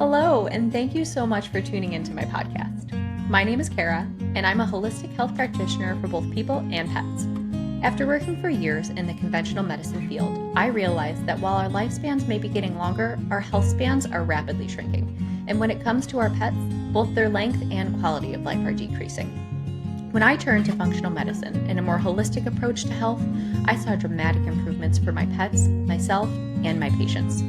Hello, and thank you so much for tuning into my podcast. My name is Kara, and I'm a holistic health practitioner for both people and pets. After working for years in the conventional medicine field, I realized that while our lifespans may be getting longer, our health spans are rapidly shrinking. And when it comes to our pets, both their length and quality of life are decreasing. When I turned to functional medicine and a more holistic approach to health, I saw dramatic improvements for my pets, myself, and my patients.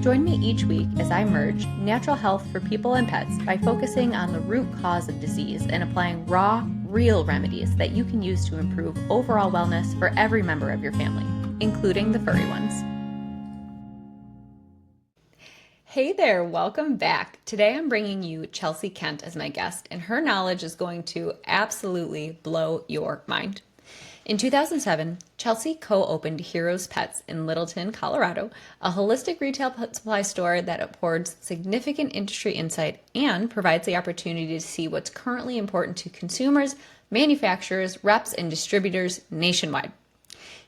Join me each week as I merge natural health for people and pets by focusing on the root cause of disease and applying raw, real remedies that you can use to improve overall wellness for every member of your family, including the furry ones. Hey there, welcome back. Today I'm bringing you Chelsea Kent as my guest, and her knowledge is going to absolutely blow your mind. In 2007, Chelsea co-opened Heroes Pets in Littleton, Colorado, a holistic retail pet supply store that affords significant industry insight and provides the opportunity to see what's currently important to consumers, manufacturers, reps, and distributors nationwide.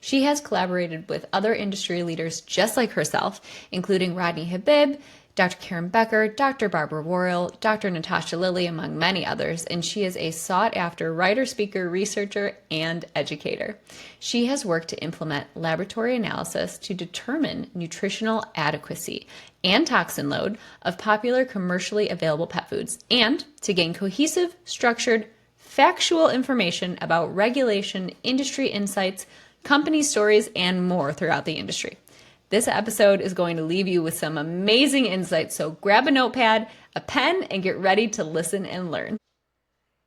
She has collaborated with other industry leaders just like herself, including Rodney Habib, Dr. Karen Becker, Dr. Barbara Worrell, Dr. Natasha Lilly, among many others, and she is a sought-after writer, speaker, researcher, and educator. She has worked to implement laboratory analysis to determine nutritional adequacy and toxin load of popular commercially available pet foods, and to gain cohesive, structured, factual information about regulation, industry insights, company stories, and more throughout the industry. This episode is going to leave you with some amazing insights, so grab a notepad, a pen, and get ready to listen and learn.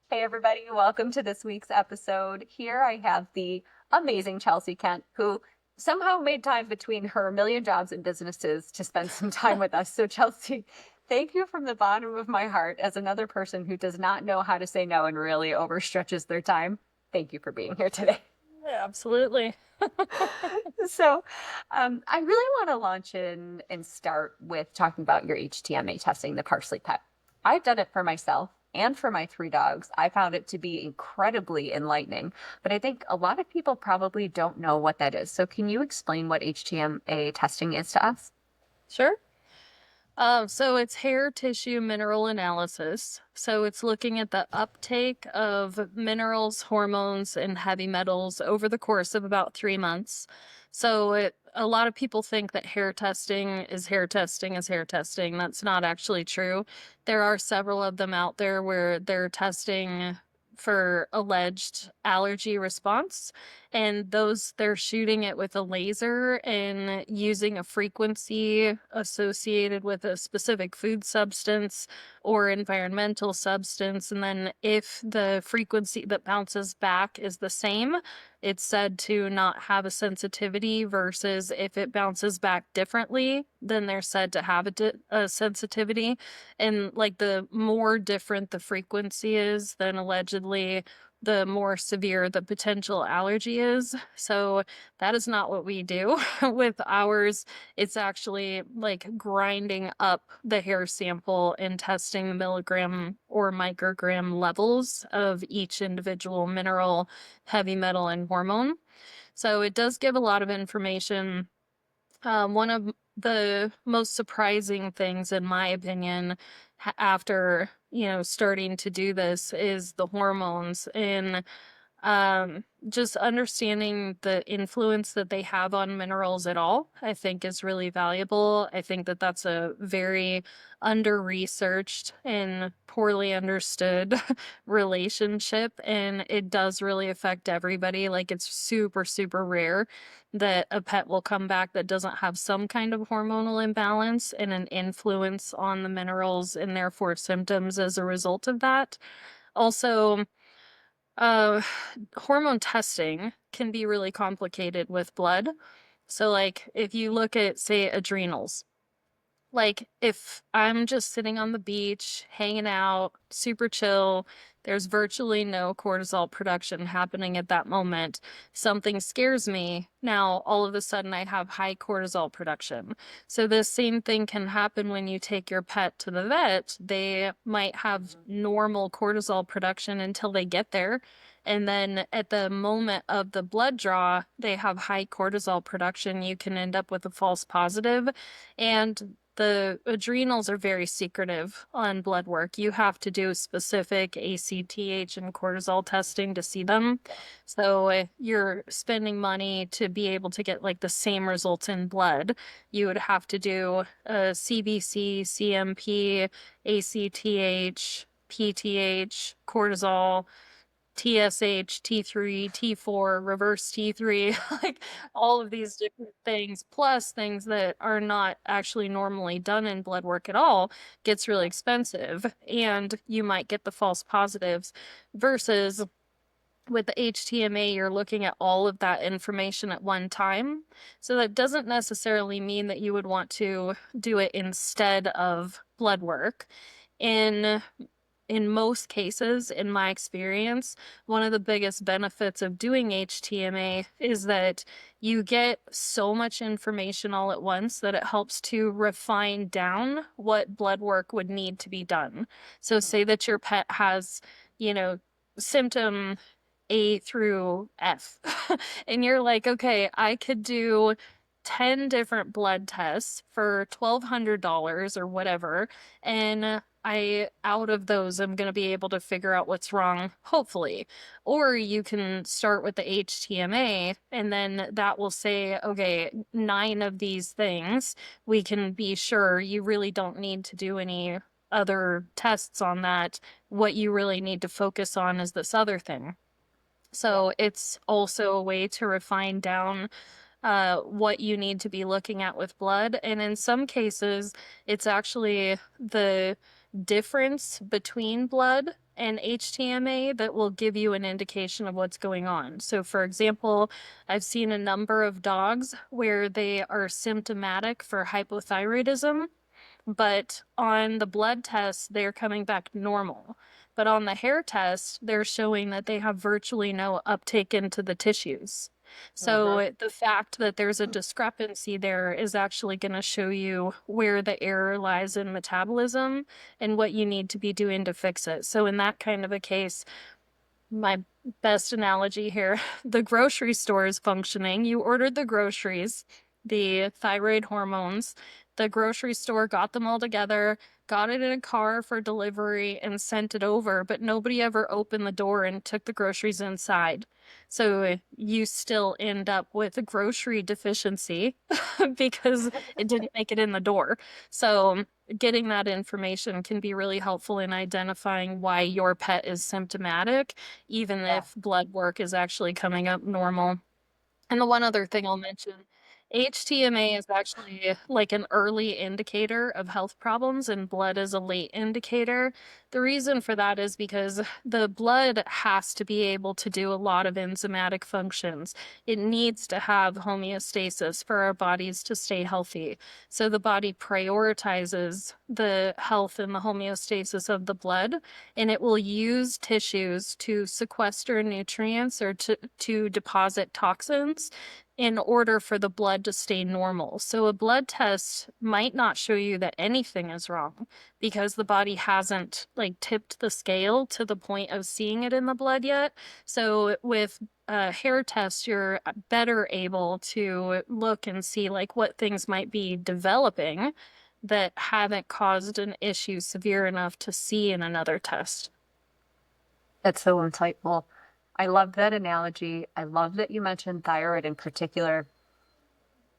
Hey everybody, welcome to this week's episode. Here I have the amazing Chelsea Kent, who somehow made time between her million jobs and businesses to spend some time with us. So Chelsea, thank you from the bottom of my heart as another person who does not know how to say no and really overstretches their time. Thank you for being here today. Yeah, absolutely. So I really want to launch in and start with talking about your HTMA testing, the parsley pet. I've done it for myself and for my 3 dogs. I found it to be incredibly enlightening, but I think a lot of people probably don't know what that is. So can you explain what HTMA testing is to us? Sure. So it's hair tissue mineral analysis. So it's looking at the uptake of minerals, hormones, and heavy metals over the course of about 3 months. So a lot of people think that hair testing is hair testing is hair testing. That's not actually true. There are several of them out there where they're testing for alleged allergy response, and they're shooting it with a laser and using a frequency associated with a specific food substance or environmental substance, and then if the frequency that bounces back is the same, it's said to not have a sensitivity, versus if it bounces back differently, then they're said to have a sensitivity. And like the more different the frequency is, then allegedly the more severe the potential allergy is. So that is not what we do with ours. It's actually like grinding up the hair sample and testing the milligram or microgram levels of each individual mineral, heavy metal, and hormone. So it does give a lot of information. One of the most surprising things, in my opinion, after, starting to do this is the hormones, and just understanding the influence that they have on minerals at all, I think is really valuable. I think that that's a very under-researched and poorly understood relationship, and it does really affect everybody. Like, it's super, super rare that a pet will come back that doesn't have some kind of hormonal imbalance and an influence on the minerals and therefore symptoms as a result of that. Also, uh, hormone testing can be really complicated with blood. So, like, if you look at, say, adrenals, like, if I'm just sitting on the beach, hanging out, super chill, there's virtually no cortisol production happening at that moment. Something scares me. Now, all of a sudden, I have high cortisol production. So the same thing can happen when you take your pet to the vet. They might have normal cortisol production until they get there. And then at the moment of the blood draw, they have high cortisol production. You can end up with a false positive. And the adrenals are very secretive on blood work. You have to do specific ACTH and cortisol testing to see them. So if you're spending money to be able to get like the same results in blood, you would have to do a CBC, CMP, ACTH, PTH, cortisol, TSH, T3, T4, reverse T3, like all of these different things, plus things that are not actually normally done in blood work at all, gets really expensive. And you might get the false positives versus with the HTMA, you're looking at all of that information at one time. So that doesn't necessarily mean that you would want to do it instead of blood work. In in most cases, in my experience, one of the biggest benefits of doing HTMA is that you get so much information all at once that it helps to refine down what blood work would need to be done. So say that your pet has, you know, symptom A through F, and you're like, okay, I could do 10 different blood tests for $1,200 or whatever, and I, out of those, I'm going to be able to figure out what's wrong, hopefully. Or you can start with the HTMA, and then that will say, okay, 9 of these things, we can be sure you really don't need to do any other tests on that. What you really need to focus on is this other thing. So it's also a way to refine down what you need to be looking at with blood. And in some cases, it's actually the difference between blood and HTMA that will give you an indication of what's going on. So, for example, I've seen a number of dogs where they are symptomatic for hypothyroidism, but on the blood test, they're coming back normal. But on the hair test, they're showing that they have virtually no uptake into the tissues. So the fact that there's a discrepancy there is actually going to show you where the error lies in metabolism and what you need to be doing to fix it. So in that kind of a case, my best analogy here, the grocery store is functioning. You ordered the groceries, the thyroid hormones. The grocery store got them all together, got it in a car for delivery, and sent it over, but nobody ever opened the door and took the groceries inside. So you still end up with a grocery deficiency because it didn't make it in the door. So getting that information can be really helpful in identifying why your pet is symptomatic, even if blood work is actually coming up normal. And the one other thing I'll mention, HTMA is actually like an early indicator of health problems, and blood is a late indicator. The reason for that is because the blood has to be able to do a lot of enzymatic functions. It needs to have homeostasis for our bodies to stay healthy. So the body prioritizes the health and the homeostasis of the blood, and it will use tissues to sequester nutrients or to deposit toxins in order for the blood to stay normal. So a blood test might not show you that anything is wrong because the body hasn't like tipped the scale to the point of seeing it in the blood yet. So with a hair test, you're better able to look and see like what things might be developing that haven't caused an issue severe enough to see in another test. That's so insightful. I love that analogy. I love that you mentioned thyroid in particular.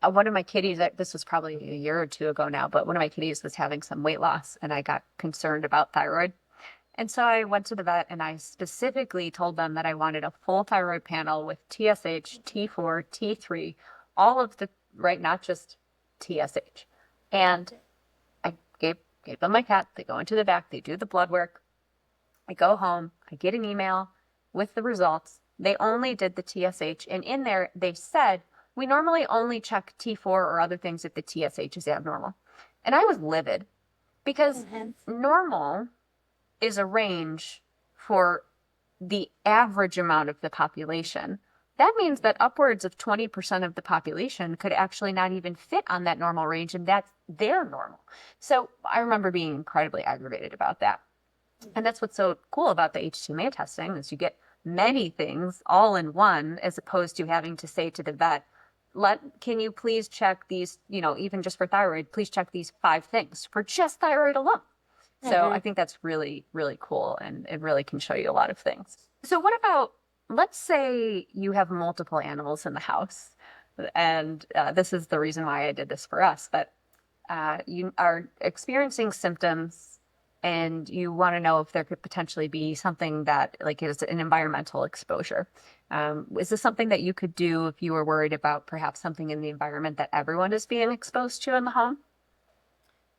One of my kitties, this was probably a year or two ago now, but one of my kitties was having some weight loss and I got concerned about thyroid. And so I went to the vet and I specifically told them that I wanted a full thyroid panel with TSH, T4, T3, all of the, right, not just TSH. And I gave them my cat. They go into the back, they do the blood work. I go home, I get an email with the results. They only did the TSH, and in there they said, we normally only check T4 or other things if the TSH is abnormal. And I was livid because normal is a range for the average amount of the population. That means that upwards of 20% of the population could actually not even fit on that normal range, and that's their normal. So I remember being incredibly aggravated about that. And that's what's so cool about the HTMA testing is you get many things all in one, as opposed to having to say to the vet, can you please check these, even just for thyroid, please check these 5 things for just thyroid alone. So I think that's really, really cool, and it really can show you a lot of things. So what about, let's say you have multiple animals in the house, and this is the reason why I did this for us, but you are experiencing symptoms and you want to know if there could potentially be something that like is an environmental exposure. Is this something that you could do if you were worried about perhaps something in the environment that everyone is being exposed to in the home?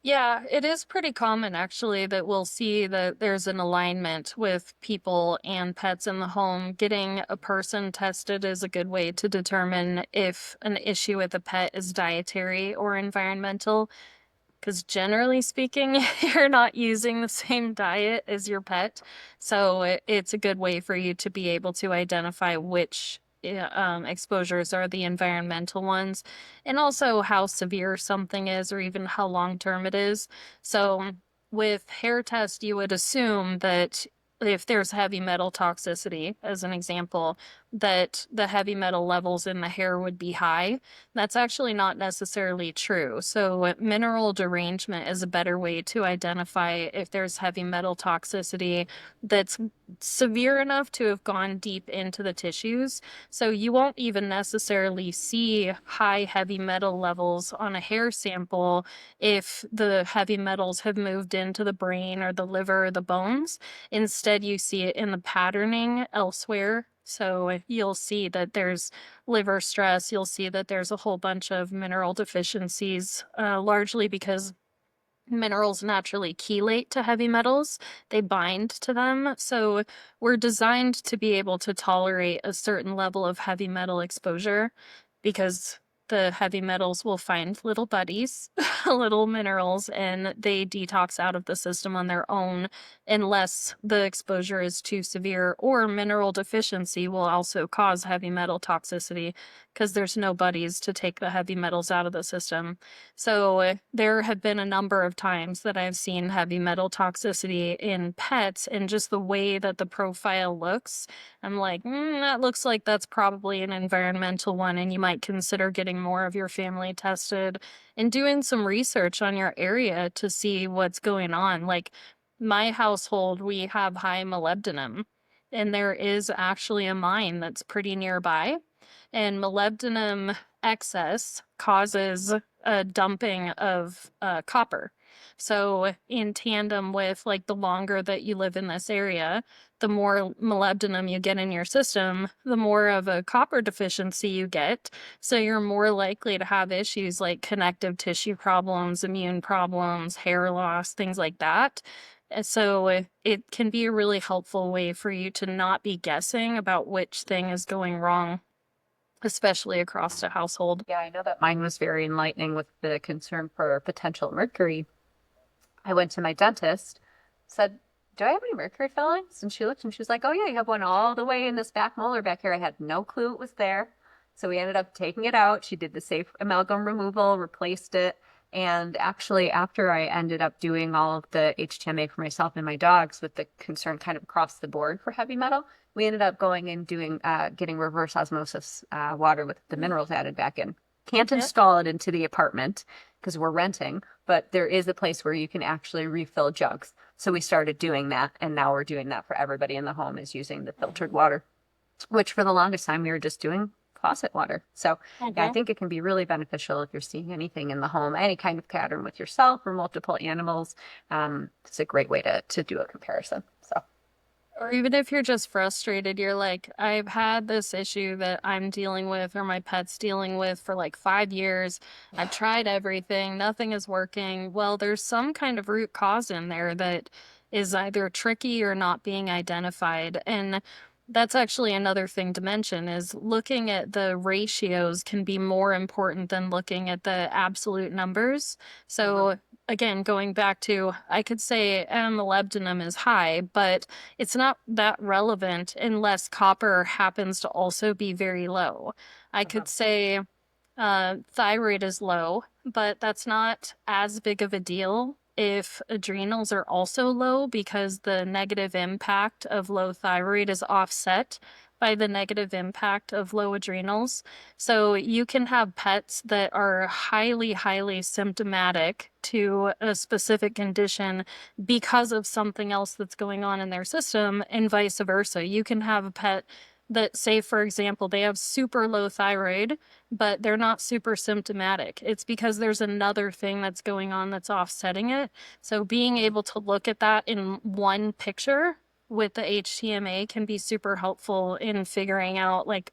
Yeah, it is pretty common actually that we'll see that there's an alignment with people and pets in the home. Getting a person tested is a good way to determine if an issue with a pet is dietary or environmental. Because generally speaking, you're not using the same diet as your pet. So it's a good way for you to be able to identify which exposures are the environmental ones, and also how severe something is or even how long term it is. So with hair test, you would assume that if there's heavy metal toxicity, as an example, that the heavy metal levels in the hair would be high. That's actually not necessarily true. So mineral derangement is a better way to identify if there's heavy metal toxicity that's severe enough to have gone deep into the tissues. So you won't even necessarily see high heavy metal levels on a hair sample if the heavy metals have moved into the brain or the liver or the bones. Instead, you see it in the patterning elsewhere. So you'll see that there's liver stress. You'll see that there's a whole bunch of mineral deficiencies, largely because minerals naturally chelate to heavy metals. They bind to them. So we're designed to be able to tolerate a certain level of heavy metal exposure because the heavy metals will find little buddies, little minerals, and they detox out of the system on their own unless the exposure is too severe, or mineral deficiency will also cause heavy metal toxicity because there's no buddies to take the heavy metals out of the system. So there have been a number of times that I've seen heavy metal toxicity in pets, and just the way that the profile looks, I'm like, that looks like that's probably an environmental one, and you might consider getting more of your family tested and doing some research on your area to see what's going on. Like my household, we have high molybdenum, and there is actually a mine that's pretty nearby, and molybdenum excess causes a dumping of copper. So in tandem with like the longer that you live in this area, the more molybdenum you get in your system, the more of a copper deficiency you get. So you're more likely to have issues like connective tissue problems, immune problems, hair loss, things like that. So it can be a really helpful way for you to not be guessing about which thing is going wrong, especially across the household. Yeah, I know that mine was very enlightening with the concern for potential mercury. I went to my dentist, said, "Do I have any mercury fillings?" And she looked and she was like, "Oh, yeah, you have one all the way in this back molar back here." I had no clue it was there. So we ended up taking it out. She did the safe amalgam removal, replaced it. And actually, after I ended up doing all of the HTMA for myself and my dogs with the concern kind of across the board for heavy metal, we ended up going and doing getting reverse osmosis water with the minerals added back in. Can't install it into the apartment because we're renting, but there is a place where you can actually refill jugs. So we started doing that, and now we're doing that for everybody in the home, is using the filtered water, which for the longest time we were just doing faucet water. So yeah, I think it can be really beneficial if you're seeing anything in the home, any kind of pattern with yourself or multiple animals. It's a great way to do a comparison. So. Or even if you're just frustrated, you're like, I've had this issue that I'm dealing with or my pet's dealing with for like 5 years. I've tried everything, nothing is working. Well, there's some kind of root cause in there that is either tricky or not being identified. And that's actually another thing to mention, is looking at the ratios can be more important than looking at the absolute numbers. So again, going back to, I could say molybdenum is high, but it's not that relevant unless copper happens to also be very low. I could say thyroid is low, but that's not as big of a deal if adrenals are also low, because the negative impact of low thyroid is offset by the negative impact of low adrenals. So you can have pets that are highly, highly symptomatic to a specific condition because of something else that's going on in their system, and vice versa. You can have a pet that, say, for example, they have super low thyroid, but they're not super symptomatic. It's because there's another thing that's going on that's offsetting it. So being able to look at that in one picture with the HTMA can be super helpful in figuring out, like,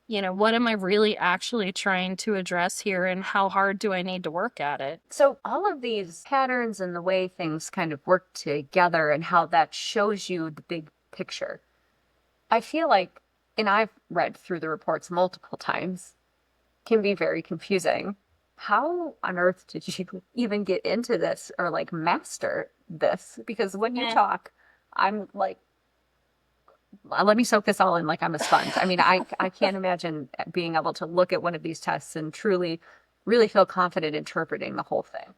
what am I really actually trying to address here, and how hard do I need to work at it? So all of these patterns and the way things kind of work together and how that shows you the big picture. I feel like, and I've read through the reports multiple times, can be very confusing. How on earth did you even get into this or like master this? Because when you talk, I'm like, let me soak this all in like I'm a sponge. I mean, I can't imagine being able to look at one of these tests and truly, really feel confident interpreting the whole thing.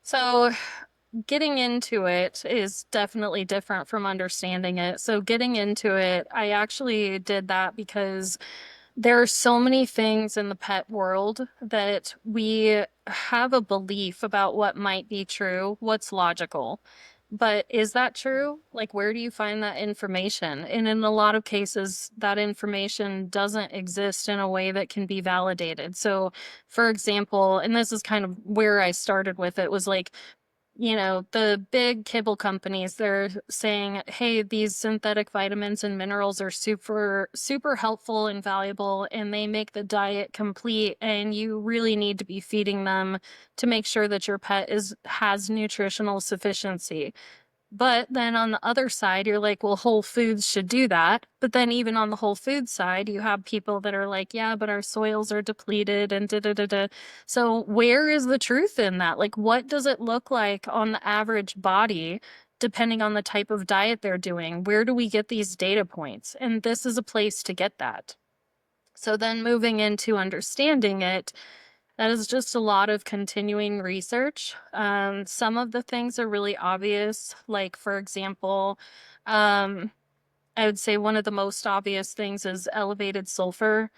So getting into it is definitely different from understanding it. So getting into it, I actually did that because there are so many things in the pet world that we have a belief about what might be true, what's logical. But is that true? Like, where do you find that information? And in a lot of cases, that information doesn't exist in a way that can be validated. So, for example, and this is kind of where I started with it, was like, the big kibble companies, they're saying, hey, these synthetic vitamins and minerals are super, super helpful and valuable, and they make the diet complete, and you really need to be feeding them to make sure that your pet has nutritional sufficiency. But then on the other side, you're like, well, Whole Foods should do that. But then even on the Whole Foods side, you have people that are like, yeah, but our soils are depleted and da da da da. So where is the truth in that? Like, what does it look like on the average body, depending on the type of diet they're doing? Where do we get these data points? And this is a place to get that. So then moving into understanding it, that is just a lot of continuing research. Some of the things are really obvious, like, for example, I would say one of the most obvious things is elevated sulfur.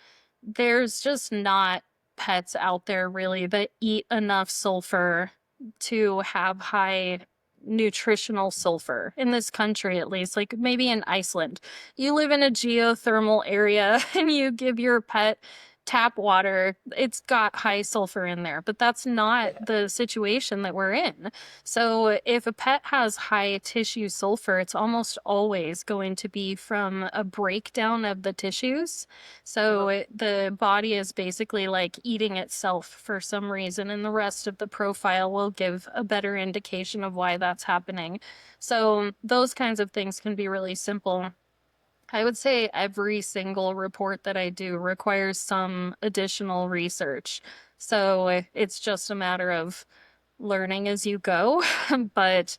There's just not pets out there really that eat enough sulfur to have high nutritional sulfur in this country, at least. Like maybe in Iceland, you live in a geothermal area and you give your pet tap water, it's got high sulfur in there, but that's not the situation that we're in. So if a pet has high tissue sulfur, it's almost always going to be from a breakdown of the tissues. So the body is basically like eating itself for some reason, and the rest of the profile will give a better indication of why that's happening. So those kinds of things can be really simple. I would say every single report that I do requires some additional research. So it's just a matter of learning as you go. But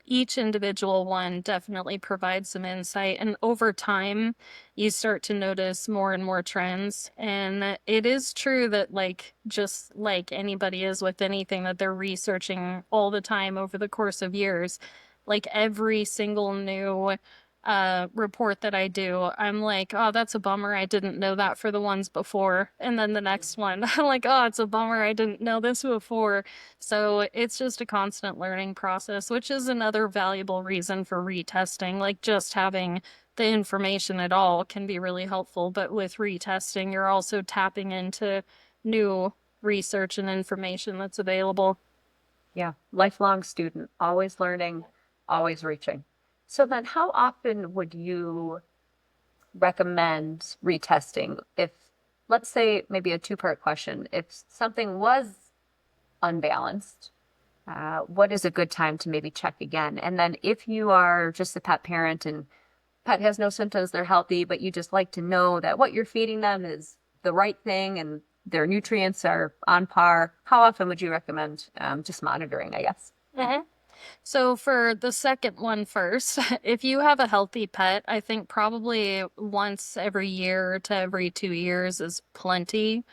each individual one definitely provides some insight. And over time, you start to notice more and more trends. And it is true that, like, just like anybody is with anything that they're researching all the time over the course of years, like every single new report that I do, I'm like, oh, that's a bummer. I didn't know that for the ones before. And then the next one, I'm like, oh, it's a bummer. I didn't know this before. So it's just a constant learning process, which is another valuable reason for retesting. Like just having the information at all can be really helpful. But with retesting, you're also tapping into new research and information that's available. Yeah, lifelong student, always learning, always reaching. So then how often would you recommend retesting? If, let's say, maybe a two-part question, if something was unbalanced, what is a good time to maybe check again? And then if you are just a pet parent and pet has no symptoms, they're healthy, but you just like to know that what you're feeding them is the right thing and their nutrients are on par, how often would you recommend just monitoring, I guess? Mm-hmm. So for the second one first, if you have a healthy pet, I think probably once every year to every 2 years is plenty.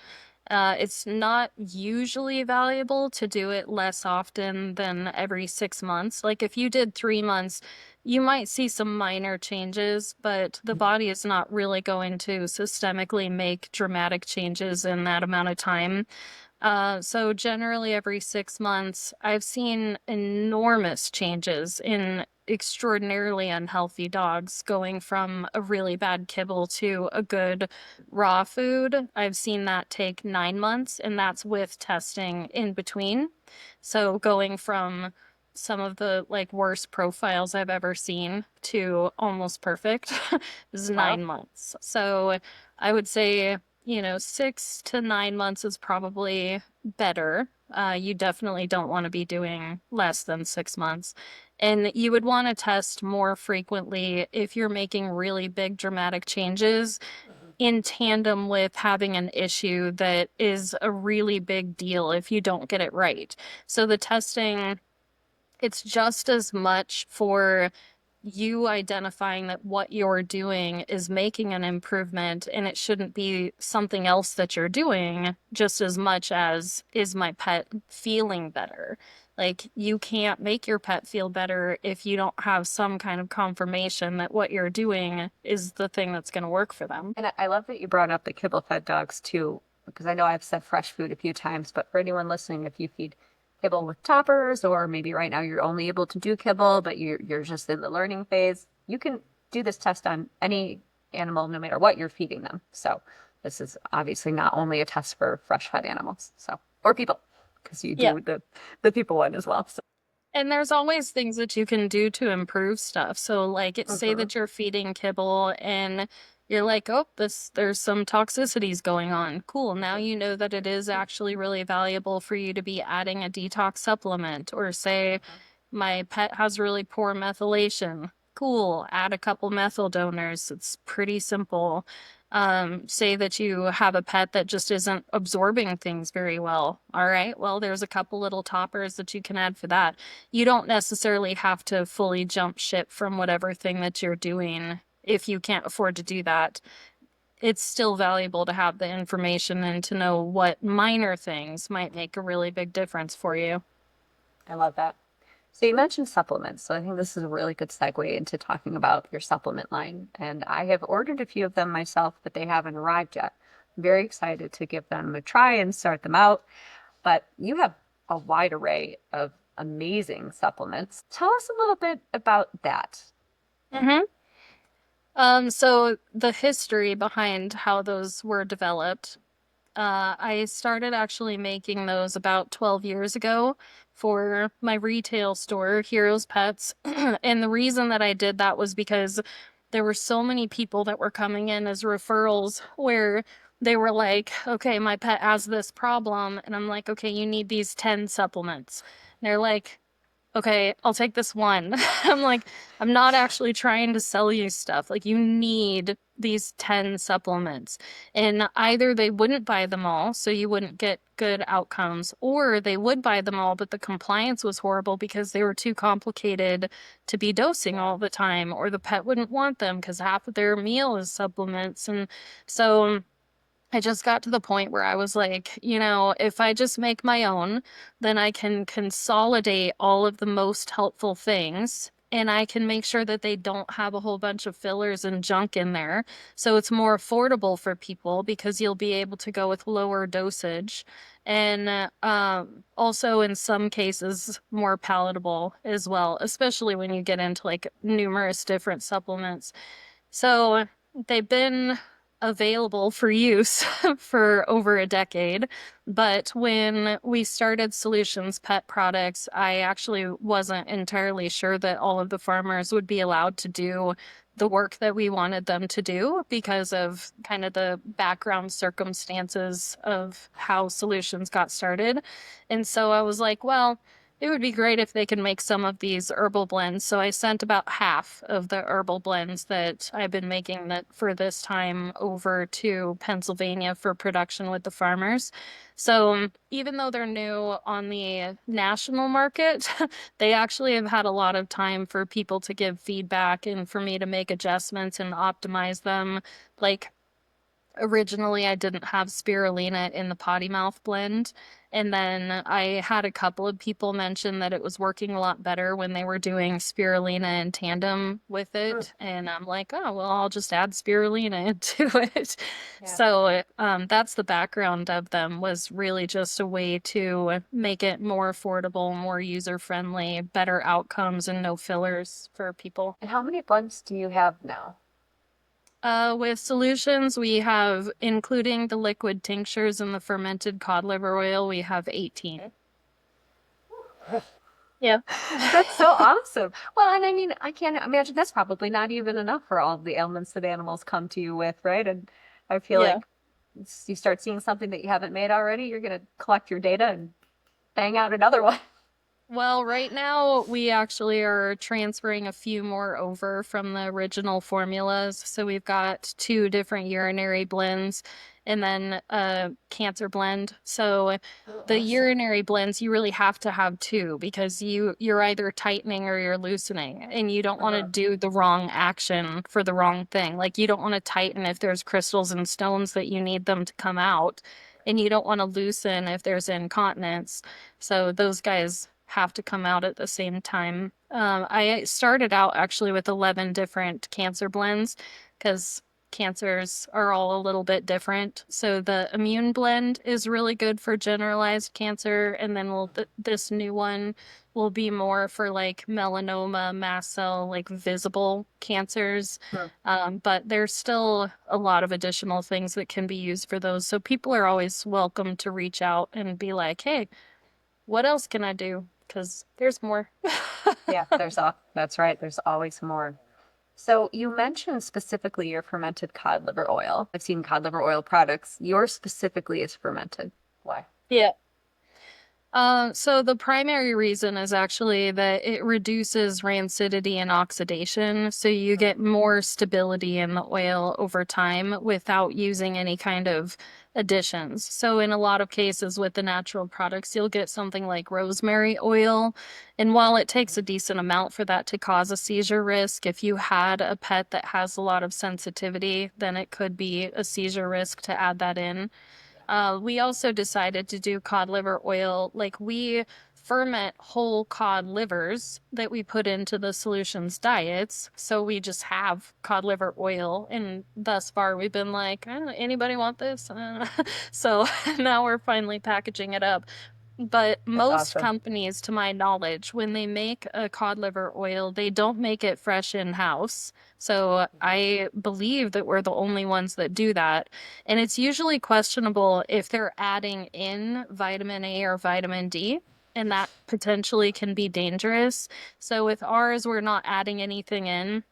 It's not usually valuable to do it less often than every 6 months. Like if you did 3 months, you might see some minor changes, but the body is not really going to systemically make dramatic changes in that amount of time. So generally every 6 months, I've seen enormous changes in extraordinarily unhealthy dogs going from a really bad kibble to a good raw food. I've seen that take 9 months, and that's with testing in between. So going from some of the like worst profiles I've ever seen to almost perfect is Wow. 9 months. So I would say, 6 to 9 months is probably better. You definitely don't want to be doing less than 6 months. And you would want to test more frequently if you're making really big dramatic changes in tandem with having an issue that is a really big deal if you don't get it right. So the testing, it's just as much for you identifying that what you're doing is making an improvement and it shouldn't be something else that you're doing just as much as is my pet feeling better. Like you can't make your pet feel better if you don't have some kind of confirmation that what you're doing is the thing that's going to work for them. And I love that you brought up the kibble fed dogs too, because I know I've said fresh food a few times, but for anyone listening, if you feed kibble with toppers, or maybe right now you're only able to do kibble, but you're just in the learning phase, you can do this test on any animal, no matter what you're feeding them. So this is obviously not only a test for fresh fed animals, so or people, because you Yeah. do the people one as well. So. And there's always things that you can do to improve stuff. So like say Mhm. that you're feeding kibble and you're like, oh, there's some toxicities going on. Cool. Now you know that it is actually really valuable for you to be adding a detox supplement. Or say my pet has really poor methylation. Cool. Add a couple methyl donors. It's pretty simple. Say that you have a pet that just isn't absorbing things very well. All right. Well, there's a couple little toppers that you can add for that. You don't necessarily have to fully jump ship from whatever thing that you're doing if you can't afford to do that. It's still valuable to have the information and to know what minor things might make a really big difference for you. I love that. So you mentioned supplements, so I think this is a really good segue into talking about your supplement line. And I have ordered a few of them myself, but they haven't arrived yet. I'm very excited to give them a try and start them out. But you have a wide array of amazing supplements. Tell us a little bit about that. Mm-hmm. So the history behind how those were developed, I started actually making those about 12 years ago for my retail store, Heroes Pets. And the reason that I did that was because there were so many people that were coming in as referrals where they were like, okay, my pet has this problem. And I'm like, okay, you need these 10 supplements. And they're like, okay, I'll take this one. I'm like, I'm not actually trying to sell you stuff. Like, you need these 10 supplements. And either they wouldn't buy them all, so you wouldn't get good outcomes, or they would buy them all, but the compliance was horrible because they were too complicated to be dosing all the time, or the pet wouldn't want them because half of their meal is supplements. And so I just got to the point where I was like, if I just make my own, then I can consolidate all of the most helpful things and I can make sure that they don't have a whole bunch of fillers and junk in there. So it's more affordable for people because you'll be able to go with lower dosage and also in some cases more palatable as well, especially when you get into like numerous different supplements. So they've been available for use for over a decade. But when we started Solutions Pet Products, I actually wasn't entirely sure that all of the farmers would be allowed to do the work that we wanted them to do because of kind of the background circumstances of how Solutions got started. And so I was like, well, it would be great if they could make some of these herbal blends. So I sent about half of the herbal blends that I've been making that for this time over to Pennsylvania for production with the farmers. So even though they're new on the national market, they actually have had a lot of time for people to give feedback and for me to make adjustments and optimize them. Like Originally, I didn't have spirulina in the potty mouth blend. And then I had a couple of people mention that it was working a lot better when they were doing spirulina in tandem with it. And I'm like, oh, well, I'll just add spirulina into it. Yeah. So that's the background of them, was really just a way to make it more affordable, more user-friendly, better outcomes, and no fillers for people. And how many blends do you have now? With solutions, we have, including the liquid tinctures and the fermented cod liver oil, we have 18. Yeah. That's so awesome. Well, and I mean, I can't imagine that's probably not even enough for all the ailments that animals come to you with, right? And I feel Yeah. like you start seeing something that you haven't made already, you're going to collect your data and bang out another one. Well, right now we actually are transferring a few more over from the original formulas. So we've got 2 different urinary blends and then a cancer blend. So the urinary blends, you really have to have 2 because you're either tightening or you're loosening, and you don't want to do the wrong action for the wrong thing. Like, you don't want to tighten if there's crystals and stones that you need them to come out, and you don't want to loosen if there's incontinence. So those guys have to come out at the same time. I started out actually with 11 different cancer blends because cancers are all a little bit different. So the immune blend is really good for generalized cancer, and then this new one will be more for like melanoma, mast cell, like visible cancers. But there's still a lot of additional things that can be used for those. So people are always welcome to reach out and be like, hey, what else can I do? Because there's more. Yeah, that's right. There's always more. So you mentioned specifically your fermented cod liver oil. I've seen cod liver oil products. Yours specifically is fermented. Why? Yeah. So the primary reason is actually that it reduces rancidity and oxidation, so you get more stability in the oil over time without using any kind of additions. So in a lot of cases with the natural products, you'll get something like rosemary oil, and while it takes a decent amount for that to cause a seizure risk, if you had a pet that has a lot of sensitivity, then it could be a seizure risk to add that in. We also decided to do cod liver oil. Like, we ferment whole cod livers that we put into the solutions diets. So we just have cod liver oil. And thus far, we've been like, I don't know, anybody want this? So now we're finally packaging it up. But most awesome. companies, to my knowledge, when they make a cod liver oil, they don't make it fresh in-house. So I believe that we're the only ones that do that. And it's usually questionable if they're adding in vitamin A or vitamin D, and that potentially can be dangerous. So with ours, we're not adding anything in.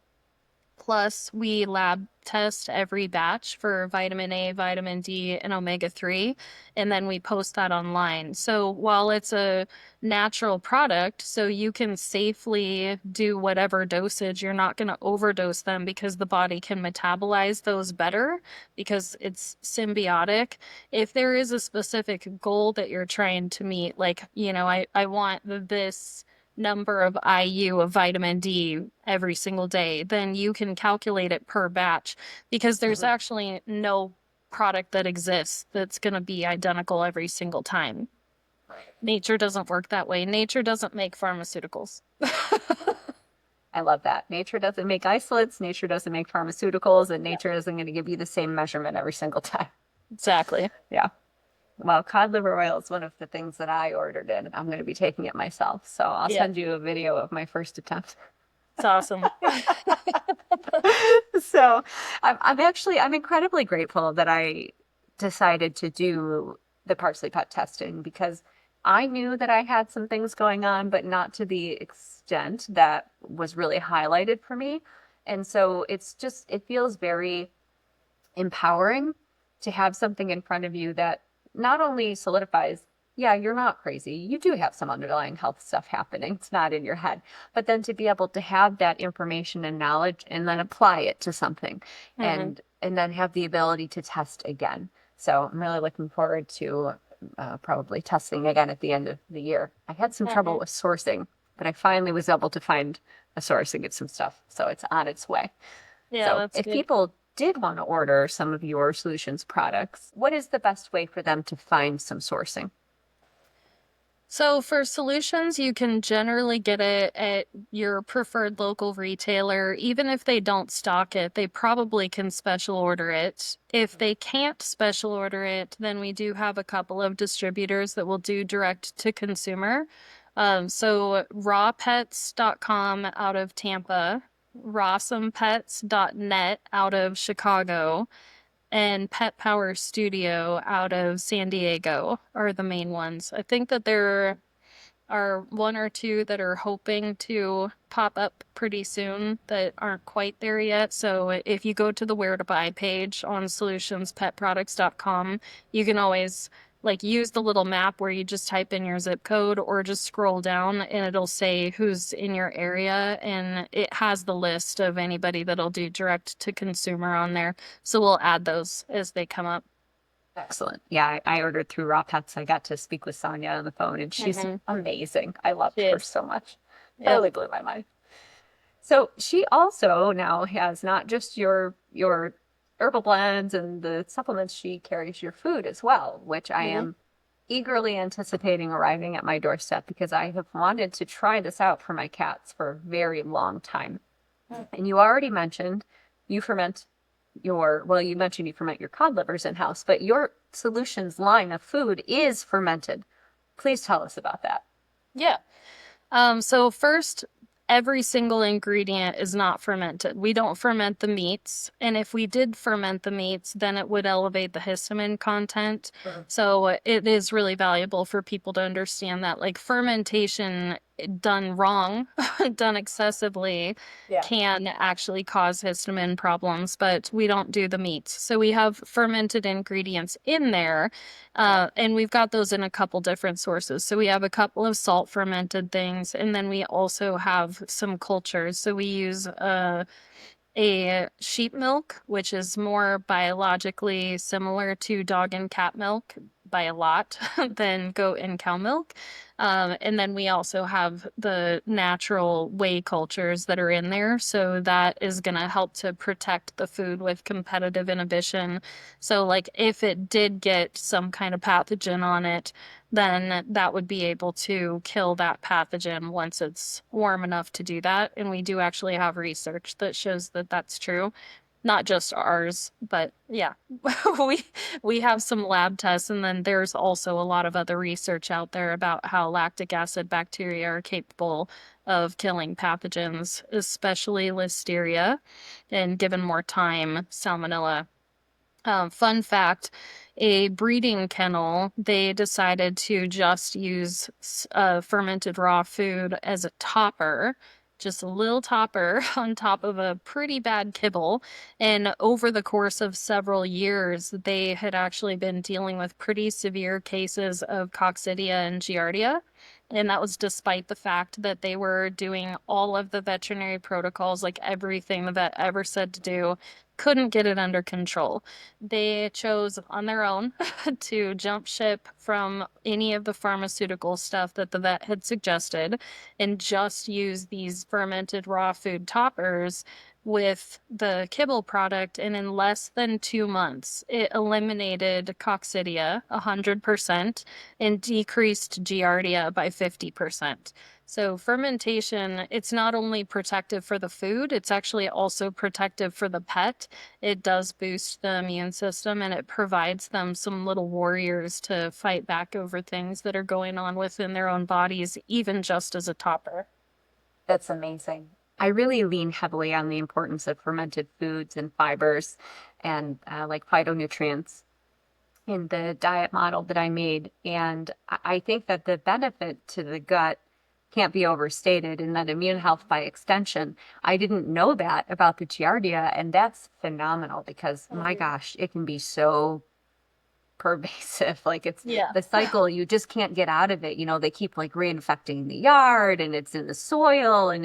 Plus, we lab test every batch for vitamin A, vitamin D, and omega-3, and then we post that online. So while it's a natural product, so you can safely do whatever dosage, you're not going to overdose them because the body can metabolize those better because it's symbiotic. If there is a specific goal that you're trying to meet, like, I want this number of IU of vitamin D every single day, then you can calculate it per batch because there's actually no product that exists that's going to be identical every single time. Nature doesn't work that way. Nature doesn't make pharmaceuticals. I love that. Nature doesn't make isolates, nature doesn't make pharmaceuticals, and nature isn't going to give you the same measurement every single time. Exactly. Yeah. Well, cod liver oil is one of the things that I ordered, and I'm going to be taking it myself. So I'll send you a video of my first attempt. It's awesome. So I'm incredibly grateful that I decided to do the parsley pet testing because I knew that I had some things going on, but not to the extent that was really highlighted for me. And so it feels very empowering to have something in front of you that not only solidifies, yeah, you're not crazy. You do have some underlying health stuff happening. It's not in your head. But then to be able to have that information and knowledge and then apply it to something and then have the ability to test again. So I'm really looking forward to probably testing again at the end of the year. I had some trouble with sourcing, but I finally was able to find a source and get some stuff. So it's on its way. Yeah, So that's if good. people did want to order some of your solutions products, what is the best way for them to find some sourcing? So for solutions, you can generally get it at your preferred local retailer. Even if they don't stock it, they probably can special order it. If they can't special order it, then we do have a couple of distributors that will do direct to consumer. So rawpets.com out of Tampa, rawsomepets.net out of Chicago, and Pet Power Studio out of San Diego are the main ones. I think that there are one or two that are hoping to pop up pretty soon that aren't quite there yet. So if you go to the where to buy page on solutionspetproducts.com, you can always like use the little map where you just type in your zip code or just scroll down and it'll say who's in your area and it has the list of anybody that'll do direct to consumer on there. So we'll add those as they come up. Excellent. Yeah, I ordered through Raw Pets. I got to speak with Sonia on the phone, and she's amazing. I loved her so much. Totally blew my mind. So she also now has not just your herbal blends and the supplements, she carries your food as well, which I am eagerly anticipating arriving at my doorstep because I have wanted to try this out for my cats for a very long time. And you already mentioned you ferment you mentioned you ferment your cod livers in-house, but your solutions line of food is fermented. Please tell us about that. Yeah. So first, every single ingredient is not fermented. We don't ferment the meats. And if we did ferment the meats, then it would elevate the histamine content. So it is really valuable for people to understand that like fermentation done wrong, done excessively, can actually cause histamine problems, but we don't do the meats. So we have fermented ingredients in there, and we've got those in a couple different sources. So we have a couple of salt fermented things, and then we also have some cultures. So we use a sheep milk, which is more biologically similar to dog and cat milk by a lot than goat and cow milk. And then we also have the natural whey cultures that are in there. So that is going to help to protect the food with competitive inhibition. So like if it did get some kind of pathogen on it, then that would be able to kill that pathogen once it's warm enough to do that. And we do actually have research that shows that that's true. Not just ours, but yeah, we have some lab tests, and then there's also a lot of other research out there about how lactic acid bacteria are capable of killing pathogens, especially Listeria, and given more time, Salmonella. Fun fact, a breeding kennel, they decided to just use fermented raw food as a topper, just a little topper on top of a pretty bad kibble. And over the course of several years, they had actually been dealing with pretty severe cases of coccidia and giardia. And that was despite the fact that they were doing all of the veterinary protocols, like everything the vet ever said to do, couldn't get it under control. They chose on their own to jump ship from any of the pharmaceutical stuff that the vet had suggested and just use these fermented raw food toppers with the kibble product. And in less than 2 months, it eliminated coccidia 100% and decreased giardia by 50%. So fermentation, it's not only protective for the food, it's actually also protective for the pet. It does boost the immune system and it provides them some little warriors to fight back over things that are going on within their own bodies, even just as a topper. That's amazing. I really lean heavily on the importance of fermented foods and fibers and like phytonutrients in the diet model that I made. And I think that the benefit to the gut can't be overstated, and that immune health by extension. I didn't know that about the Giardia, and that's phenomenal because my gosh, it can be so pervasive. Like it's the cycle, you just can't get out of it. You know, they keep like reinfecting the yard and it's in the soil and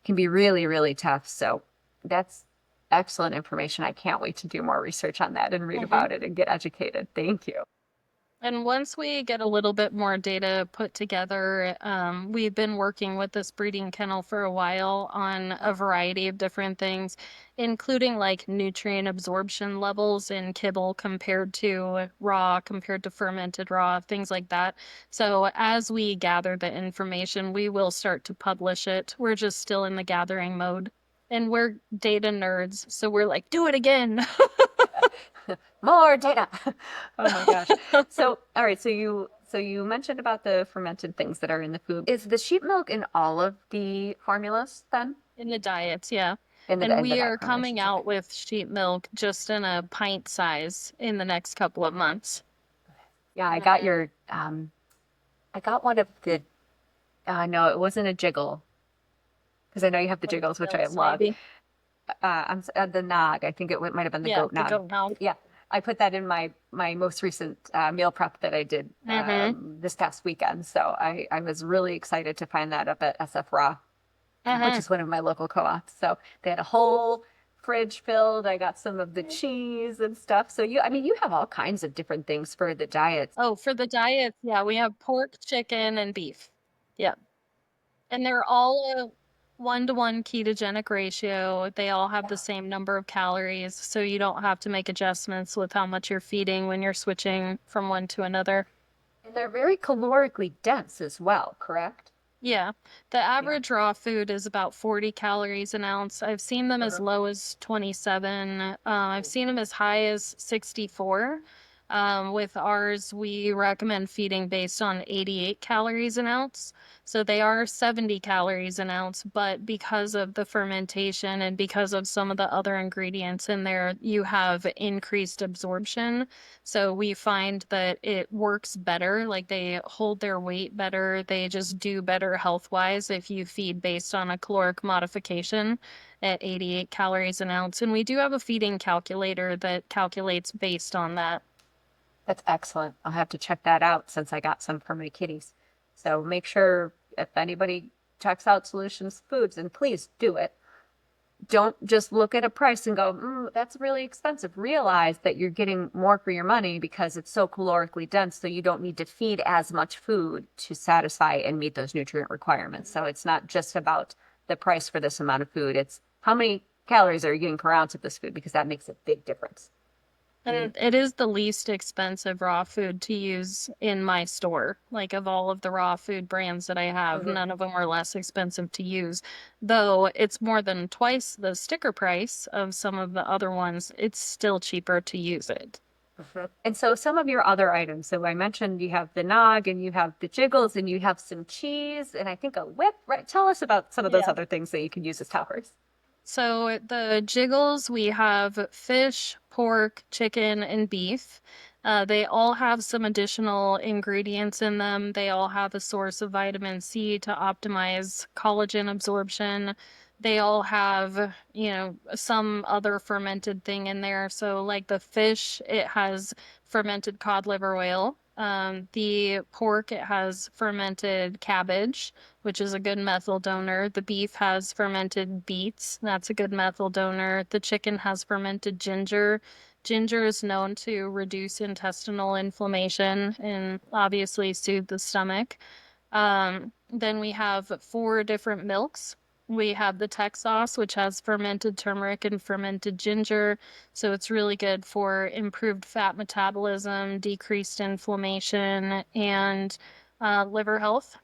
can be really, really tough. So that's excellent information. I can't wait to do more research on that and read about it and get educated. Thank you. And once we get a little bit more data put together, we've been working with this breeding kennel for a while on a variety of different things, including like nutrient absorption levels in kibble compared to raw, compared to fermented raw, things like that. So as we gather the information, we will start to publish it. We're just still in the gathering mode. And we're data nerds, so we're like, do it again. More data. Oh my gosh. So, all right. So you mentioned about the fermented things that are in the food. Is the sheep milk in all of the formulas then? In the diets, yeah. In the And in the we diet are coming formulations? Okay. out with sheep milk just in a pint size in the next couple of months. Yeah, Mhm. I got one of the. No, it wasn't a jiggle because I know you have the One of the jiggles, which I milks, love. maybe. The nog. I think might have been the Yeah, goat the nog. goat milk. Yeah, I put that in my most recent meal prep that I did Mm-hmm. this past weekend. So I was really excited to find that up at SF Raw, which Mm-hmm. is one of my local co-ops. So they had a whole fridge filled. I got some of the cheese and stuff. So I mean, you have all kinds of different things for the diets. Oh, for the diet, yeah, we have pork, chicken, and beef. Yeah. And they're all a 1-to-1 ketogenic ratio. They all have the same number of calories, so you don't have to make adjustments with how much you're feeding when you're switching from one to another. And they're very calorically dense as well, correct? Yeah, the Yeah. average raw food is about 40 calories an ounce. I've seen them as Uh-huh. low as 27. I've seen them as high as 64. With ours, we recommend feeding based on 88 calories an ounce. So they are 70 calories an ounce, but because of the fermentation and because of some of the other ingredients in there, you have increased absorption. So we find that it works better, like they hold their weight better. They just do better health-wise if you feed based on a caloric modification at 88 calories an ounce. And we do have a feeding calculator that calculates based on that. That's excellent. I'll have to check that out since I got some for my kitties. So make sure if anybody checks out Solutions Foods, and please do it. Don't just look at a price and go, that's really expensive. Realize that you're getting more for your money because it's so calorically dense, so you don't need to feed as much food to satisfy and meet those nutrient requirements. So it's not just about the price for this amount of food. It's how many calories are you getting per ounce of this food because that makes a big difference. And it is the least expensive raw food to use in my store. Like of all of the raw food brands that I have, Mhm. none of them are less expensive to use. Though it's more than twice the sticker price of some of the other ones, it's still cheaper to use it. Mhm. And so some of your other items, so I mentioned you have the nog and you have the jiggles and you have some cheese and I think a whip, right? Tell us about some of those Yeah. other things that you can use as toppers. So the jiggles, we have fish, pork, chicken, and beef. They all have some additional ingredients in them. They all have a source of vitamin C to optimize collagen absorption. They all have, some other fermented thing in there. So like the fish, it has fermented cod liver oil. The pork, it has fermented cabbage, which is a good methyl donor. The beef has fermented beets. That's a good methyl donor. The chicken has fermented ginger. Ginger is known to reduce intestinal inflammation and obviously soothe the stomach. Then we have 4 different milks. We have the Texas, which has fermented turmeric and fermented ginger. So it's really good for improved fat metabolism, decreased inflammation, and liver health.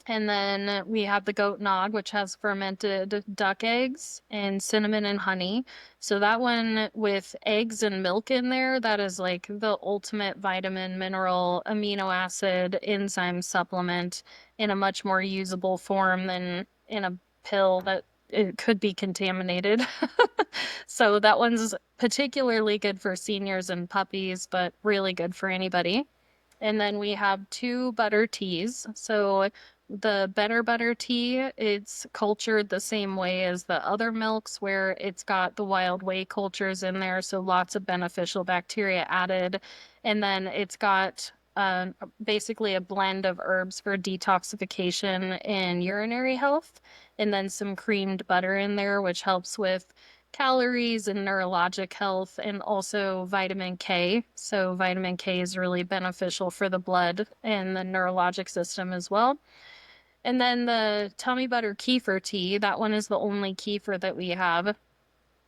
And then we have the goat nog, which has fermented duck eggs and cinnamon and honey. So that one with eggs and milk in there, that is like the ultimate vitamin, mineral, amino acid, enzyme supplement in a much more usable form than in a pill that it could be contaminated. So that one's particularly good for seniors and puppies, but really good for anybody. And then we have 2 butter teas. So the better butter tea, it's cultured the same way as the other milks, where it's got the wild whey cultures in there, so lots of beneficial bacteria added. And then it's got basically a blend of herbs for detoxification and urinary health, and then some creamed butter in there, which helps with calories and neurologic health, and also vitamin K. So vitamin K is really beneficial for the blood and the neurologic system as well. And then the tummy butter kefir tea, that one is the only kefir that we have.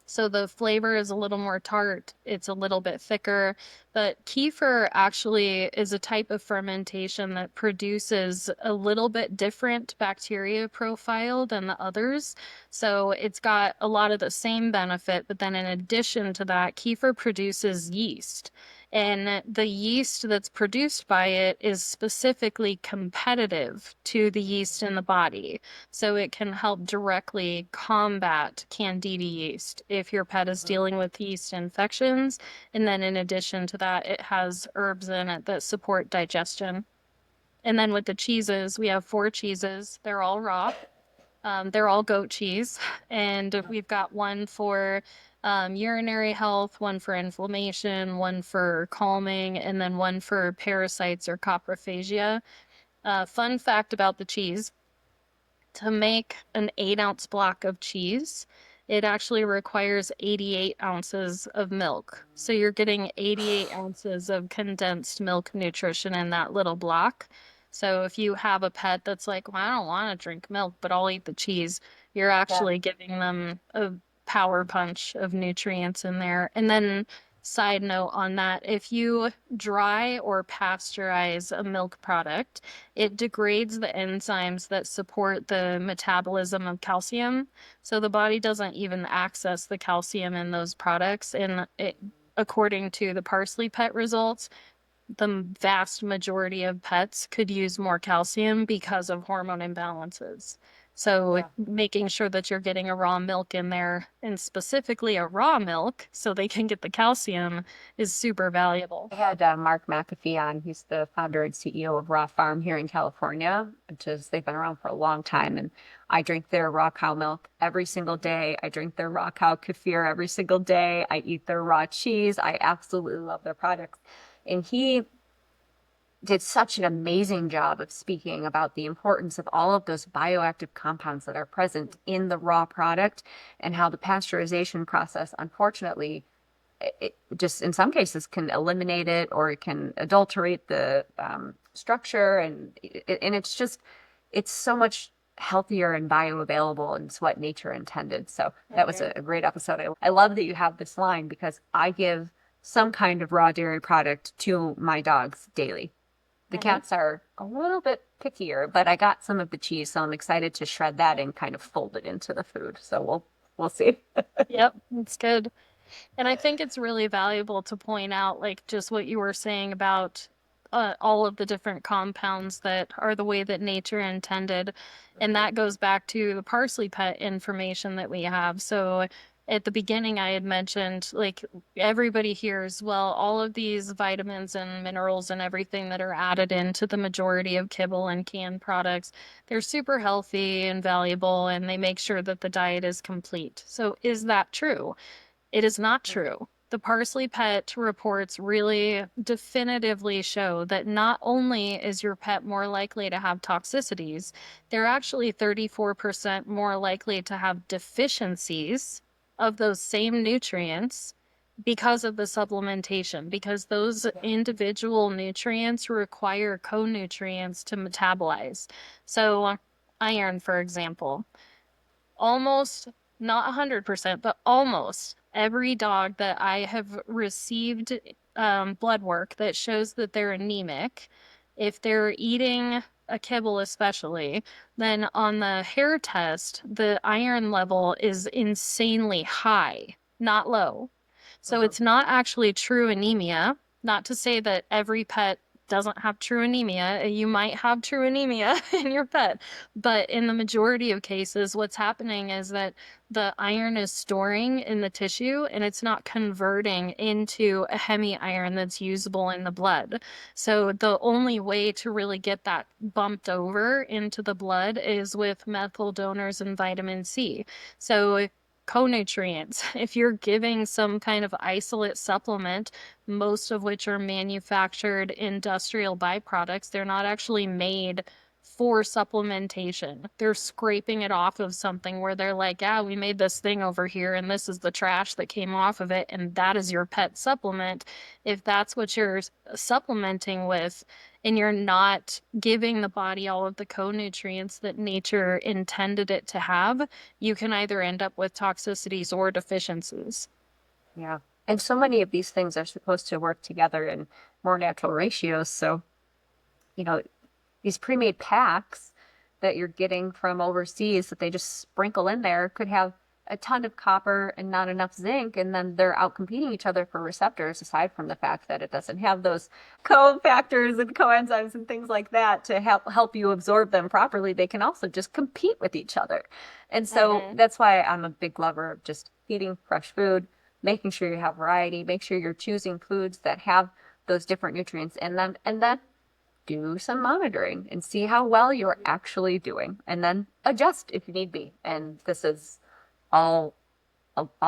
So the flavor is a little more tart. It's a little bit thicker, but kefir actually is a type of fermentation that produces a little bit different bacteria profile than the others. So it's got a lot of the same benefit, but then in addition to that, kefir produces yeast. And the yeast that's produced by it is specifically competitive to the yeast in the body. So it can help directly combat Candida yeast if your pet is dealing with yeast infections. And then in addition to that, it has herbs in it that support digestion. And then with the cheeses, we have 4 cheeses. They're all raw. They're all goat cheese. And we've got one for urinary health, one for inflammation, one for calming, and then one for parasites or coprophagia. Fun fact about the cheese, to make an 8-ounce block of cheese, it actually requires 88 ounces of milk. So you're getting 88 ounces of condensed milk nutrition in that little block. So if you have a pet that's like, well, I don't want to drink milk, but I'll eat the cheese, you're actually giving them a power punch of nutrients in there. And then, side note on that, if you dry or pasteurize a milk product, it degrades the enzymes that support the metabolism of calcium. So the body doesn't even access the calcium in those products. And according to the Parsley Pet results, the vast majority of pets could use more calcium because of hormone imbalances. So making sure that you're getting a raw milk in there, and specifically a raw milk, so they can get the calcium, is super valuable. I had Mark McAfee on. He's the founder and CEO of Raw Farm here in California, which is, they've been around for a long time. And I drink their raw cow milk every single day. I drink their raw cow kefir every single day. I eat their raw cheese. I absolutely love their products. And he did such an amazing job of speaking about the importance of all of those bioactive compounds that are present in the raw product, and how the pasteurization process, unfortunately, it just in some cases can eliminate it, or it can adulterate the structure, and it's so much healthier and bioavailable, and it's what nature intended. So that was a great episode. I love that you have this line, because I give some kind of raw dairy product to my dogs daily. The cats are a little bit pickier, but I got some of the cheese, so I'm excited to shred that and kind of fold it into the food. So we'll see. Yep, it's good. And I think it's really valuable to point out, like, just what you were saying about all of the different compounds that are the way that nature intended. And that goes back to the Parsley Pet information that we have. So at the beginning, I had mentioned, like, everybody hears, well, all of these vitamins and minerals and everything that are added into the majority of kibble and canned products, they're super healthy and valuable, and they make sure that the diet is complete. So is that true? It is not true. The Parsley Pet reports really definitively show that not only is your pet more likely to have toxicities, they're actually 34% more likely to have deficiencies of those same nutrients because of the supplementation, because those individual nutrients require co-nutrients to metabolize. So iron, for example, almost, not 100%, but almost every dog that I have received blood work that shows that they're anemic, if they're eating a kibble especially, then on the hair test, the iron level is insanely high, not low. So it's not actually true anemia. Not to say that every pet doesn't have true anemia. You might have true anemia in your pet, but in the majority of cases, what's happening is that the iron is storing in the tissue, and it's not converting into a hemi-iron that's usable in the blood. So the only way to really get that bumped over into the blood is with methyl donors and vitamin C. So co-nutrients, if you're giving some kind of isolate supplement, most of which are manufactured industrial byproducts, they're not actually made for supplementation. They're scraping it off of something where they're like, yeah, we made this thing over here and this is the trash that came off of it, and that is your pet supplement. If that's what you're supplementing with, and you're not giving the body all of the co-nutrients that nature intended it to have, you can either end up with toxicities or deficiencies. Yeah. And so many of these things are supposed to work together in more natural ratios. So, you know, these pre-made packs that you're getting from overseas that they just sprinkle in there could have a ton of copper and not enough zinc, and then they're out competing each other for receptors, aside from the fact that it doesn't have those cofactors and coenzymes and things like that to help you absorb them properly. They can also just compete with each other. And so that's why I'm a big lover of just eating fresh food, making sure you have variety, make sure you're choosing foods that have those different nutrients in them, and then do some monitoring and see how well you're actually doing, and then adjust if you need be. And this is all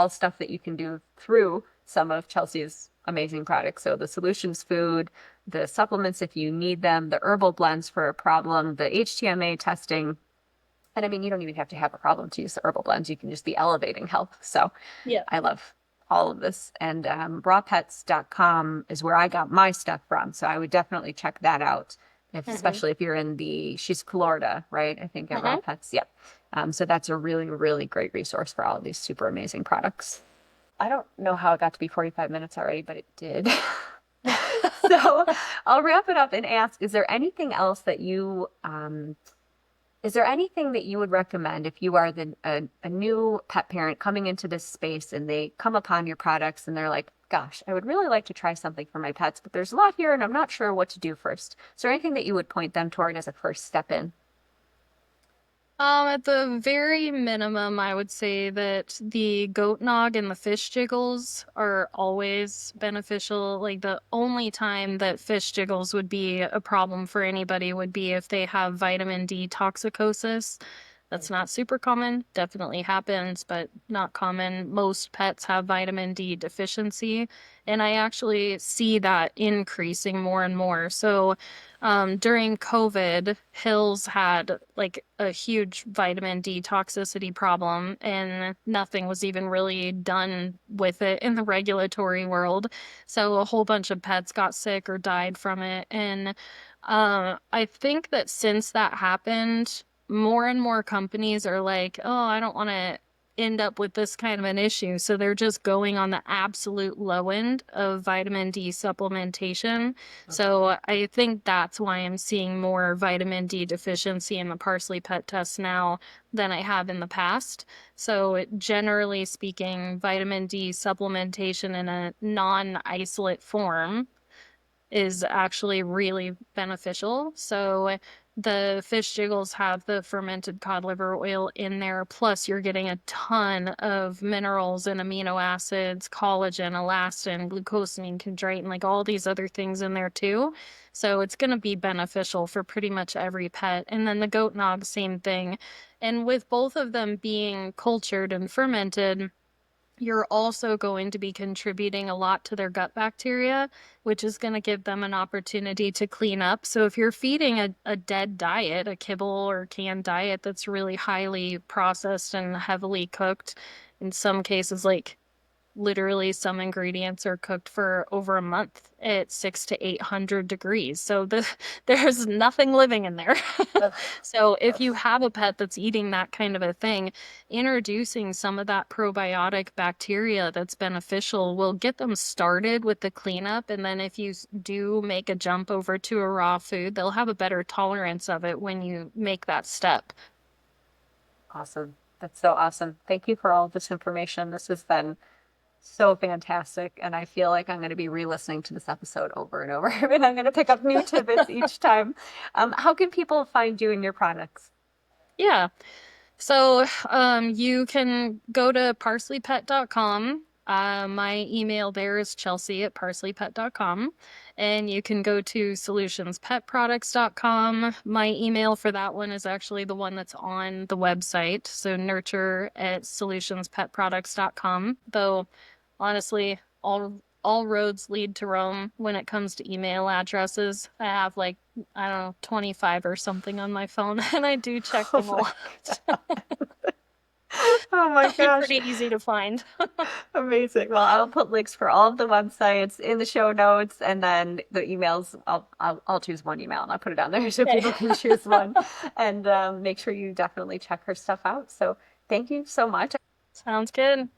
stuff that you can do through some of Chelsea's amazing products. So the solutions food, the supplements if you need them, the herbal blends for a problem, the HTMA testing. And I mean, you don't even have to have a problem to use the herbal blends. You can just be elevating health. So Yeah. I love all of this. And rawpets.com is where I got my stuff from. So I would definitely check that out, especially if you're in she's Florida, right? I think at Raw Pets. Yep. So that's a really, really great resource for all of these super amazing products. I don't know how it got to be 45 minutes already, but it did. So I'll wrap it up and ask, is there anything else that is there anything that you would recommend if you are a new pet parent coming into this space and they come upon your products and they're like, gosh, I would really like to try something for my pets, but there's a lot here and I'm not sure what to do first. Is there anything that you would point them toward as a first step in? At the very minimum, I would say that the goat nog and the fish jiggles are always beneficial. Like, the only time that fish jiggles would be a problem for anybody would be if they have vitamin D toxicosis. That's not super common, definitely happens, but not common. Most pets have vitamin D deficiency, and I actually see that increasing more and more. So, during COVID, Hills had like a huge vitamin D toxicity problem, and nothing was even really done with it in the regulatory world. So a whole bunch of pets got sick or died from it. And I think that since that happened, more and more companies are like, oh, I don't want to end up with this kind of an issue. So they're just going on the absolute low end of vitamin D supplementation. So I think that's why I'm seeing more vitamin D deficiency in the parsley pet test now than I have in the past. So generally speaking, vitamin D supplementation in a non-isolate form is actually really beneficial. So the fish jiggles have the fermented cod liver oil in there, plus you're getting a ton of minerals and amino acids, collagen, elastin, glucosamine, chondroitin, like all these other things in there too. So it's going to be beneficial for pretty much every pet. And then the goat nog, same thing. And with both of them being cultured and fermented, you're also going to be contributing a lot to their gut bacteria, which is going to give them an opportunity to clean up. So if you're feeding a dead diet, a kibble or canned diet that's really highly processed and heavily cooked, in some cases, like literally some ingredients are cooked for over a month at 600 to 800 degrees. So there's nothing living in there. So if you have a pet that's eating that kind of a thing, introducing some of that probiotic bacteria that's beneficial will get them started with the cleanup. And then if you do make a jump over to a raw food, they'll have a better tolerance of it when you make that step. Awesome. That's so awesome. Thank you for all of this information. This has been so fantastic. And I feel like I'm going to be re-listening to this episode over and over, and I'm going to pick up new tidbits each time. How can people find you and your products? Yeah. So you can go to parsleypet.com. My email there is chelsea@parsleypet.com. And you can go to solutionspetproducts.com. My email for that one is actually the one that's on the website. So nurture@solutionspetproducts.com. Though, honestly, all all roads lead to Rome when it comes to email addresses. I have like, I don't know, 25 or something on my phone, and I do check them a Oh lot. Oh my They're gosh. pretty easy to find. Amazing. Well, I'll put links for all of the websites in the show notes, and then the emails. I'll choose one email and I'll put it on there so Okay. people can choose one. And make sure you definitely check her stuff out. So thank you so much. Sounds good.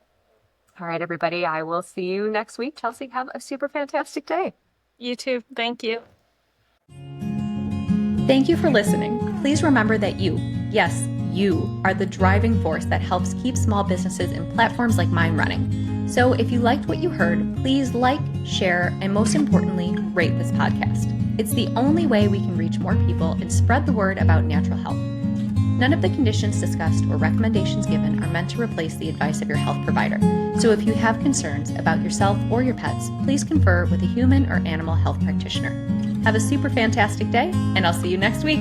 All right, everybody. I will see you next week. Chelsea, have a super fantastic day. You too. Thank you. Thank you for listening. Please remember that you, yes, you, are the driving force that helps keep small businesses and platforms like mine running. So if you liked what you heard, please like, share, and most importantly, rate this podcast. It's the only way we can reach more people and spread the word about natural health. None of the conditions discussed or recommendations given are meant to replace the advice of your health provider. So if you have concerns about yourself or your pets, please confer with a human or animal health practitioner. Have a super fantastic day, and I'll see you next week.